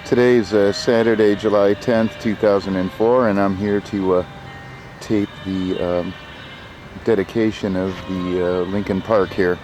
Today's Saturday, July 10th, 2004, and I'm here to tape the dedication of the Lincoln Park here.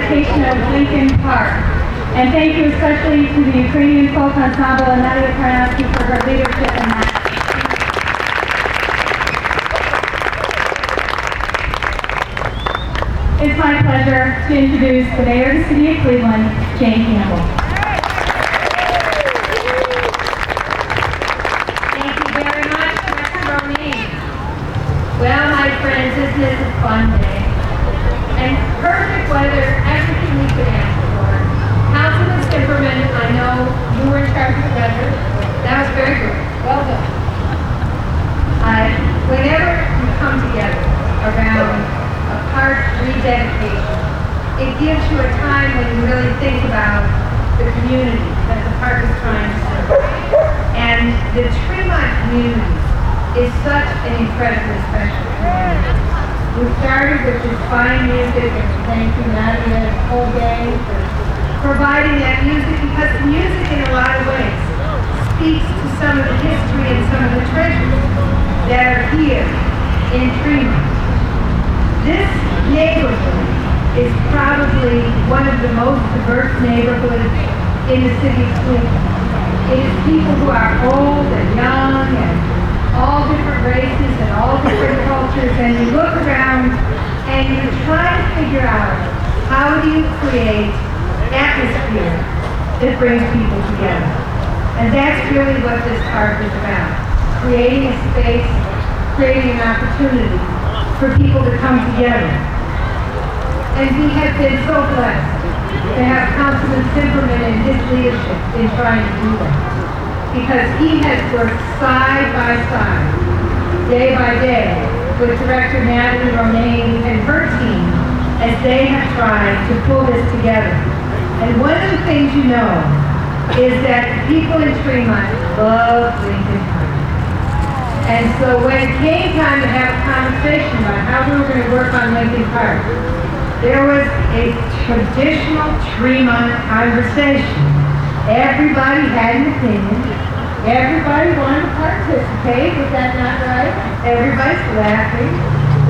dedication of Lincoln Park. And thank you especially to the Ukrainian Folk Ensemble and Nadia Karnowski for her leadership in that. It's my pleasure to introduce the Mayor of the City of Cleveland, Jane Campbell. Thank you very much, Director Romaine. Well, my friends, isn't this a fun day? And perfect weather, everything we could ask for. Councilman Cimperman, I know you were in charge of the weather. That was very good. Well done. Whenever you come together around a park rededication, it gives you a time when you really think about the community that the park is trying to serve. And the Tremont community is such an incredibly special community. We started with this fine music, and we thank you, Nadia, and the whole gang for providing that music, because the music in a lot of ways speaks to some of the history and some of the treasures that are here in Tremont. This neighborhood is probably one of the most diverse neighborhoods in the city of Cleveland. It is people who are old and young and all different races and all different cultures, and you look around and you try to figure out how do you create atmosphere that brings people together. And that's really what this park is about. Creating a space, creating an opportunity for people to come together. And we have been so blessed to have Councilman Cimperman and his leadership in trying to do that. Because he has worked side by side, day by day, with Director Natalie Romaine and her team as they have tried to pull this together. And one of the things you know is that the people in Tremont love Lincoln Park. And so when it came time to have a conversation about how we were going to work on Lincoln Park, there was a traditional Tremont conversation. Everybody had an opinion. Everybody wanted to participate. Was that not right? Everybody's laughing.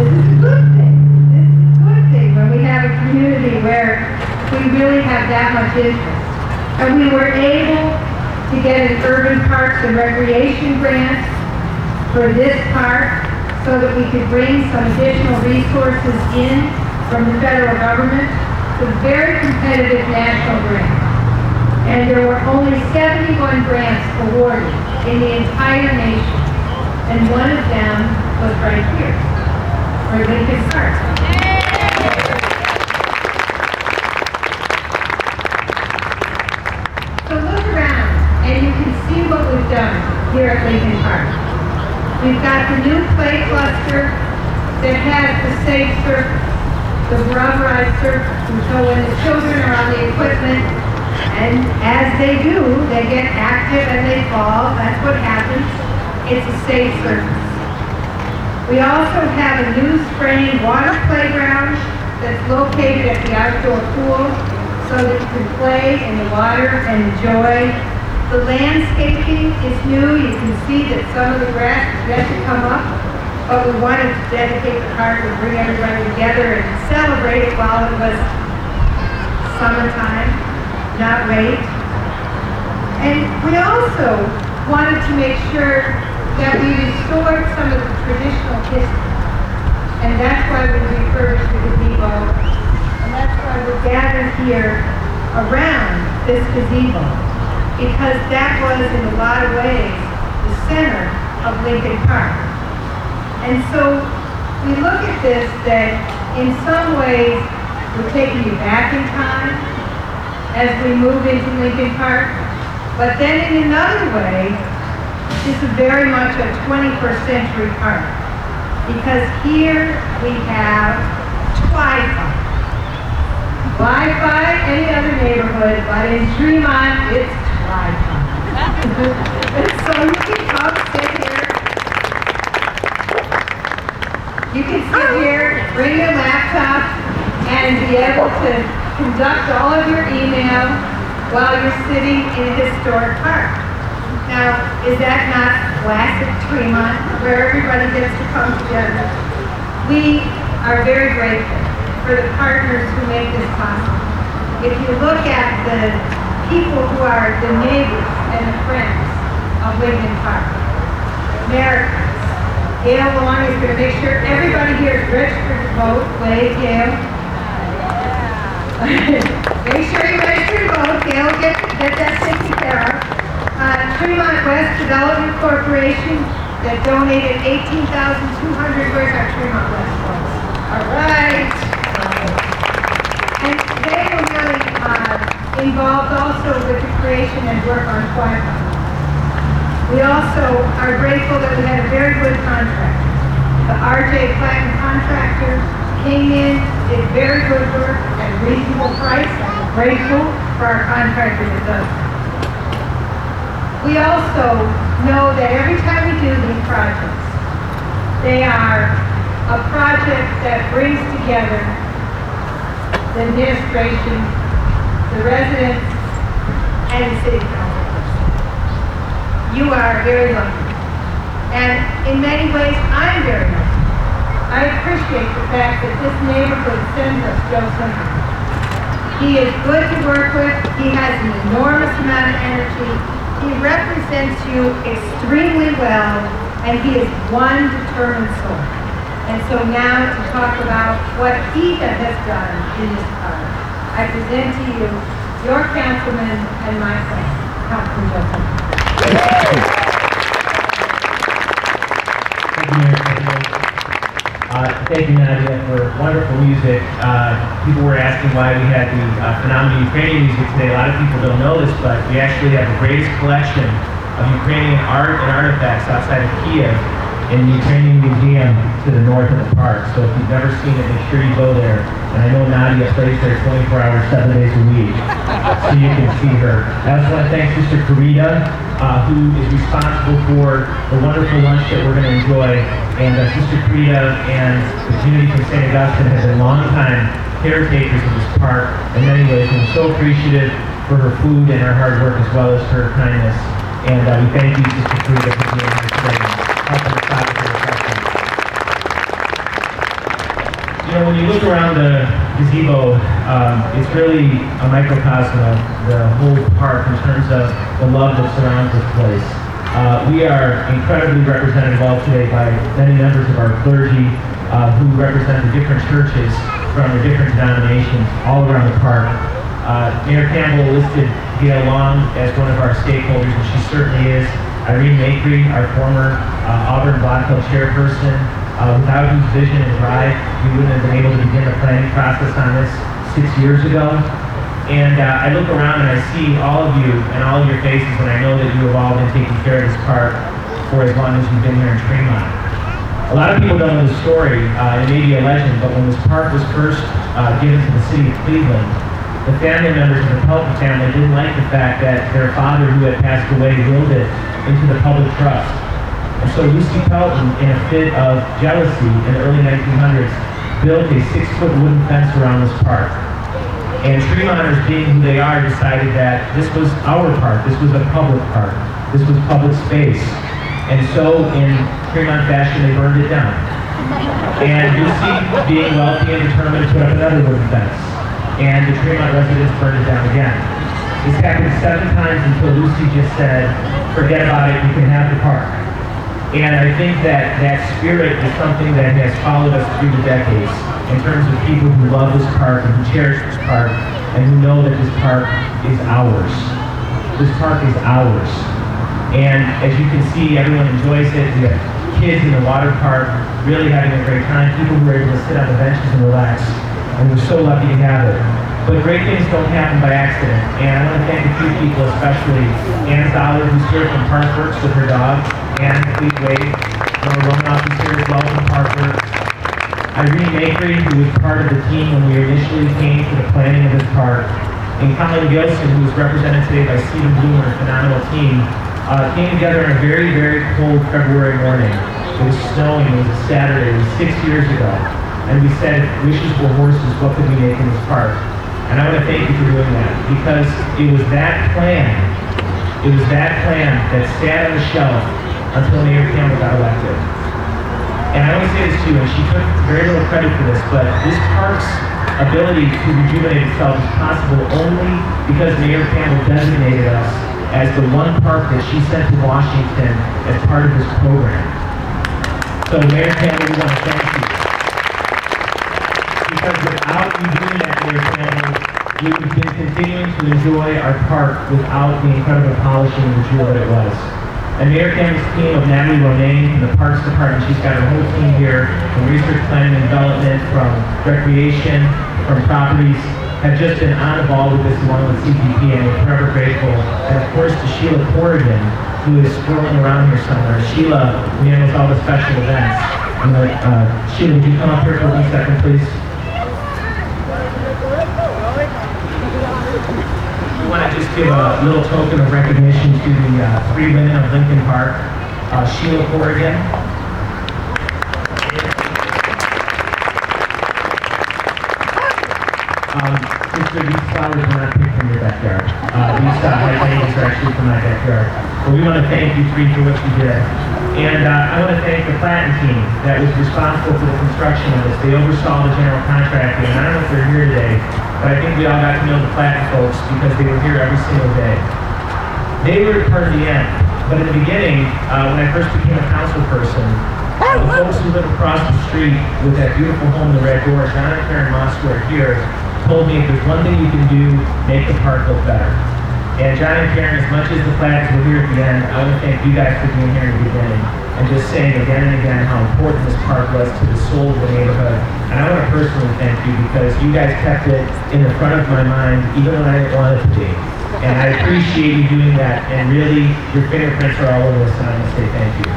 This is a good thing. This is a good thing when we have a community where we really have that much interest. And we were able to get an urban parks and recreation grant for this park so that we could bring some additional resources in from the federal government. It's a very competitive national grant. And there were only 71 grants awarded in the entire nation. And one of them was right here, for Lincoln Park. So look around and you can see what we've done here at Lincoln Park. We've got the new play cluster that has the safe surface, the rubberized surface. And so when the children are on the equipment, and as they do, they get active and they fall. That's what happens. It's a safe surface. We also have a new spraying water playground that's located at the outdoor pool so that you can play in the water and enjoy. The landscaping is new. You can see that some of the grass is yet to come up, but we wanted to dedicate the park and bring everybody together and celebrate it while it was summertime, not wait. And we also wanted to make sure that we restored some of the traditional history. And that's why we refurbished the gazebo. And that's why we're gathered here around this gazebo. Because that was, in a lot of ways, the center of Lincoln Park. And so we look at this that in some ways we're taking you back in time as we move into Lincoln Park, but then in another way, this is very much a 21st century park, because here we have Wi-Fi. Wi-Fi, any other neighborhood, but in Tremont, it's Wi-Fi. So you can come sit here. You can sit here, bring your laptop, and be able to conduct all of your email while you're sitting in a historic park. Now, is that not classic Tremont, where everybody gets to come together? We are very grateful for the partners who make this possible. if you look at the people who are the neighbors and the friends of Lincoln Park, Americans, Gail Long is going to make sure everybody here is registered to vote. Wave, Gail. Make sure you register to vote. Gail, get that taken care of. Tremont West Development Corporation that donated $18,200. Where's our Tremont West folks? All right. And they were really involved also with the creation and work on Wi-Fi. We also are grateful that we had a very good contractor. The RJ Platten contractor came in, did very good work at a reasonable price. I'm grateful for our contractor that does that. We also know that every time we do these projects, they are a project that brings together the administration, the residents, and the city council. You are very lucky. And in many ways, I'm very lucky. I appreciate the fact that this neighborhood sends us Joe Cimperman. He is good to work with. He has an enormous amount of energy. He represents you extremely well, and he is one determined soul. And so now to talk about what he has done in this park, I present to you your councilman and my friend, Councilman Joe Cimperman. Thank you, Nadia, for wonderful music. People were asking why we had the phenomenal Ukrainian music today. A lot of people don't know this, but we actually have the greatest collection of Ukrainian art and artifacts outside of Kiev in the Ukrainian Museum to the north of the park. So if you've never seen it, make sure you go there. And I know Nadia plays there 24 hours, 7 days a week, so you can see her. I also want to thank Sister Karita, who is responsible for the wonderful lunch that we're going to enjoy. And Sister Karita and the community from St. Augustine have been longtime caretakers of this park in many ways. And I'm so appreciative for her food and her hard work as well as her kindness. And we thank you, Sister Karita, for being here today and helping us out with the refreshments. You know, when you look around the gazebo, it's really a microcosm of the whole park in terms of the love that surrounds this place. We are incredibly represented all today by many members of our clergy who represent the different churches from the different denominations all around the park. Mayor Campbell listed Gail Long as one of our stakeholders, and she certainly is. Irene Makery, our former Auburn Block Club chairperson, without whose vision and drive, we wouldn't have been able to begin the planning process on this 6 years ago. And I look around and I see all of you and all of your faces, and I know that you have all been taking care of this park for as long as you've been here in Tremont. A lot of people don't know the story. It may be a legend, but when this park was first given to the city of Cleveland, the family members of the Pelton family didn't like the fact that their father, who had passed away, willed it into the public trust. And so Lucy Pelton, in a fit of jealousy in the early 1900s, built a 6-foot wooden fence around this park. And Tremonters, being who they are, decided that this was our park. This was a public park. This was public space. And so, in Tremont fashion, they burned it down. And Lucy, being wealthy and determined, put up another wooden fence. And the Tremont residents burned it down again. This happened 7 times until Lucy just said, forget about it, you can have the park. And I think that that spirit is something that has followed us through the decades in terms of people who love this park and who cherish this park and who know that this park is ours. This park is ours. And as you can see, everyone enjoys it. We have kids in the water park really having a great time, people who are able to sit on the benches and relax. And we're so lucky to have it. But great things don't happen by accident. And I want to thank a few people, especially Ann Zoller, who's here from Parkworks with her dog. Ann, please wave. Laura Romanoff is here as well from Parkworks. Irene Makery, who was part of the team when we initially came to the planning of this park. And Colin Gilson, who is represented today by Stephen Bloomer, a phenomenal team, came together on a very, very cold February morning. It was snowing, it was a Saturday, it was 6 years ago. And we said, if wishes were horses, what could we make in this park? And I want to thank you for doing that, because it was that plan that sat on the shelf until Mayor Campbell got elected. And I want to say this to you, and she took very little credit for this, but this park's ability to rejuvenate itself is possible only because Mayor Campbell designated us as the one park that she sent to Washington as part of this program. So Mayor Campbell, we want to thank you. Because without you doing that, Mayor Campbell, we would have been continuing to enjoy our park without the incredible polishing and jewel that it was. And Mayor Campbell's team of Natalie Romaine from the Parks Department, she's got her whole team here from research, planning, and development, from recreation, from properties, have just been on the ball with this along with CPP, and we're forever grateful. And of course to Sheila Corrigan, who is swirling around here somewhere. Sheila handles all the special events. Sheila, would you come up here for 1 second, please? We want to just give a little token of recognition to the 3 women of Lincoln Park. Sheila Corrigan. Sister, these flowers are not picked from your backyard. These hydrangeas are actually from my backyard. But we want to thank you 3 for what you did. And I want to thank the Platten team that was responsible for the construction of this. They oversaw the general contracting, and I don't know if they're here today, but I think we all got to know the Platten folks because they were here every single day. They were part of the end, but in the beginning, when I first became a council person, the folks who live across the street with that beautiful home in the red door, John and Karen Moss, who are here, told me if there's one thing you can do, make the park look better. And John and Karen, as much as the Plattens were here at the end, I want to thank you guys for being here in the beginning and just saying again and again how important this park was to the soul of the neighborhood. And I want to personally thank you because you guys kept it in the front of my mind even when I didn't want it to be. And I appreciate you doing that, and really, your fingerprints are all over this, and I want to say thank you.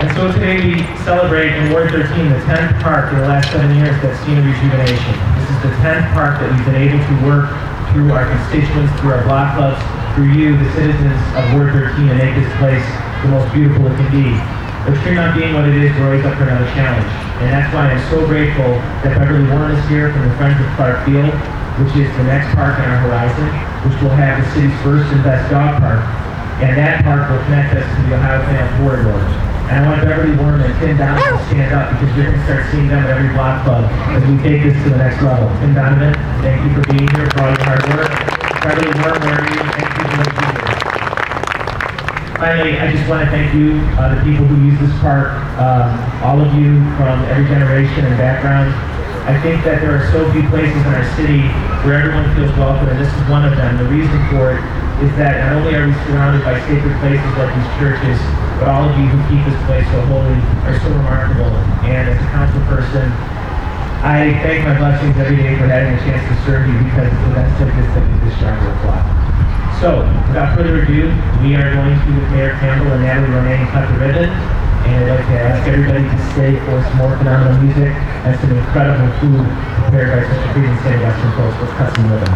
And so today we celebrate in Ward 13 the 10th park in the last 7 years that's seen a rejuvenation. This is the 10th park that we've been able to work through our constituents, through our block clubs, through you, the citizens of Ward 13, to make this place the most beautiful it can be. But Tremont being what it is, we're always up for another challenge. And that's why I'm so grateful that Beverly Warren is here from the Friends of Clark Field, which is the next park on our horizon, which will have the city's first and best dog park. And that park will connect us to the Ohio Canal Corridor. And I want Beverly Warren and Tim Donovan to stand up because you're going to start seeing them at every block club as we take this to the next level. Tim Donovan, thank you for being here, for all your hard work. Beverly Warren, where are you? Thank you for being here. Finally, I just want to thank you, the people who use this park, all of you from every generation and background. I think that there are so few places in our city where everyone feels welcome, and this is one of them. The reason for it is that not only are we surrounded by sacred places like these churches, but all of you who keep this place so holy are so remarkable. And as a council person, I thank my blessings every day for having a chance to serve you because it's the best of this stronger flock. So, without further ado, we are going to, with Mayor Campbell and Natalie Romaine, cut the ribbon. And I'd like to ask everybody to stay for some more phenomenal music and some incredible food prepared by such a freedom City Western folks. Let's cut some ribbon.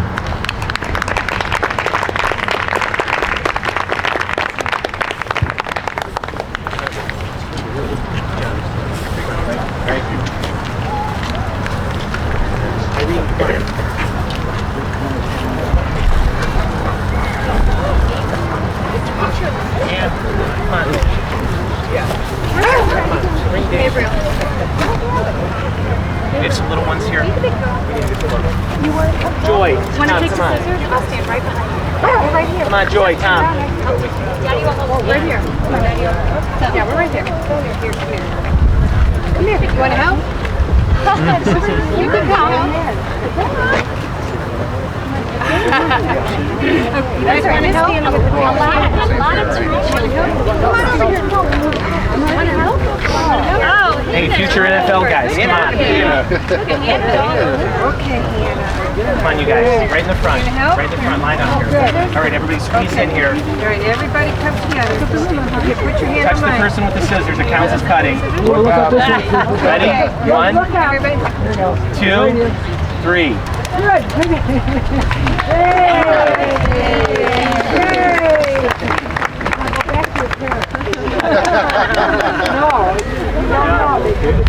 We have some little ones here. Joy, Tom, come on. I'll stand right behind you. We're right here. Come on, Joy, Tom. Daddy will hold right here. Yeah, we're right there. Here, come here. Come here. You want to help? You can come. You guys want to help? A lot of time. Come on over here. Want to help? Oh, Hey, future NFL guys, come on. Okay, Hannah. Come on, you guys. Right in the front. Right in the front line up here. All right, everybody squeeze in here. All right, everybody come together. Okay, put your hand Touch on the mine. person with the scissors. It counts as cutting. Ready? Okay. 1, Everybody. 2, 3.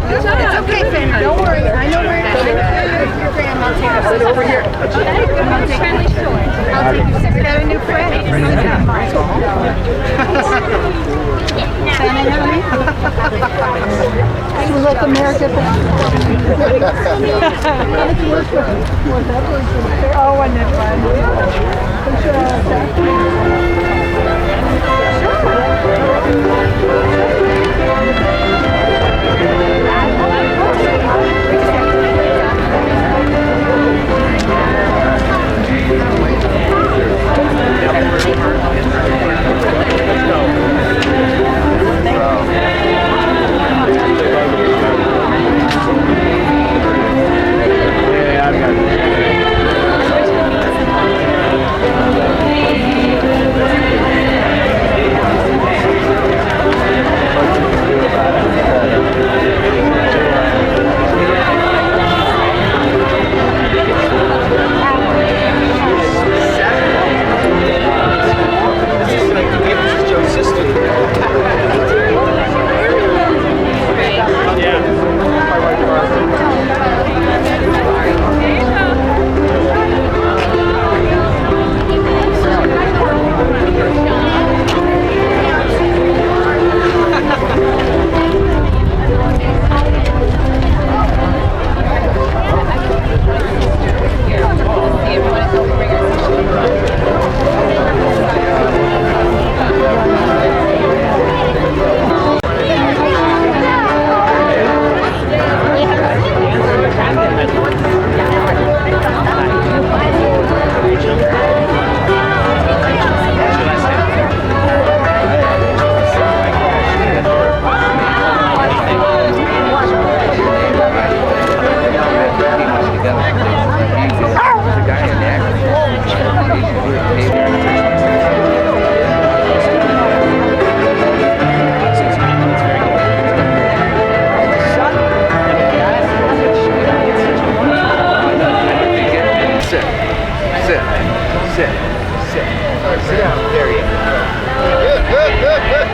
It's okay, Finn. Don't worry. I know where it is. Your grandma. I'll take us over here. I'll take friendly short. I'll take you. We got a new friend. She was like America. Oh, wasn't it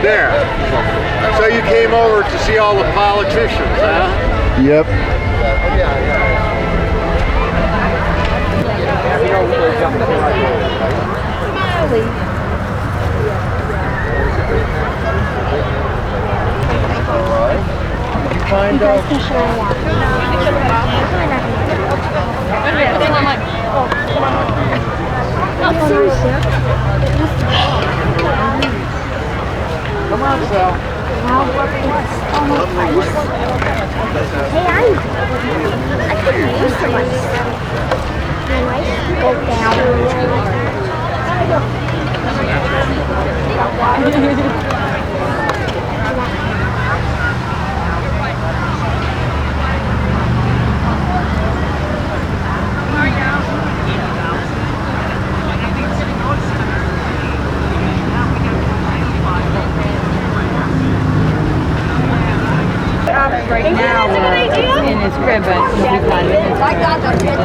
There. So you came over to see all the politicians, huh? Yep. Find out. Come on, Sal. Hey, I couldn't use so much stuff. My life go down. Right now we're in his crib, but he'll be fine.